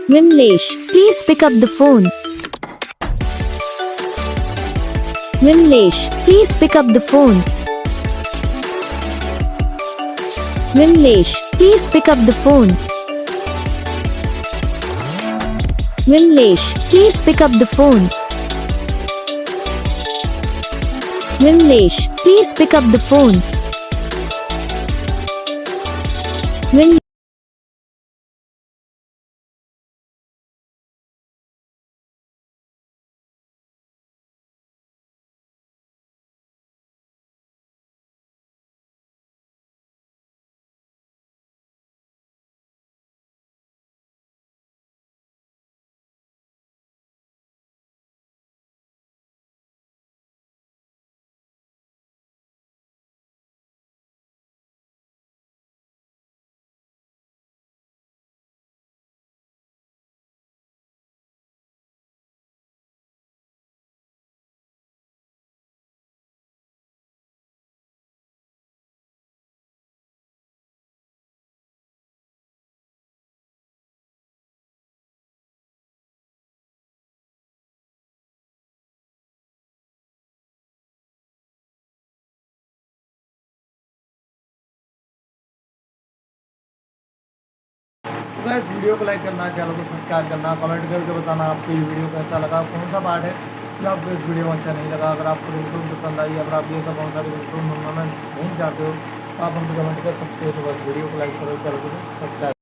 Vimlesh, please pick up the phone. Vimlesh, please pick up the phone. Vimlesh, please pick up the phone. Vimlesh, please pick up the phone. Vimlesh, please pick up the phone. Vim guys video को like करना, channel को subscribe करना, comment करके बताना आपको ये video कैसा लगा, कौन सा पार्ट है जो आपको इस वीडियो में अच्छा नहीं लगा। अगर आपको रिंगटोन पसंद आई, अगर आप ये सब कौन सा रिंगटोन मंगाना नहीं चाहते हो तो आप हमको कमेंट कर सकते हो। तो बस वीडियो को लाइक करो, चैनल को सब्सक्राइब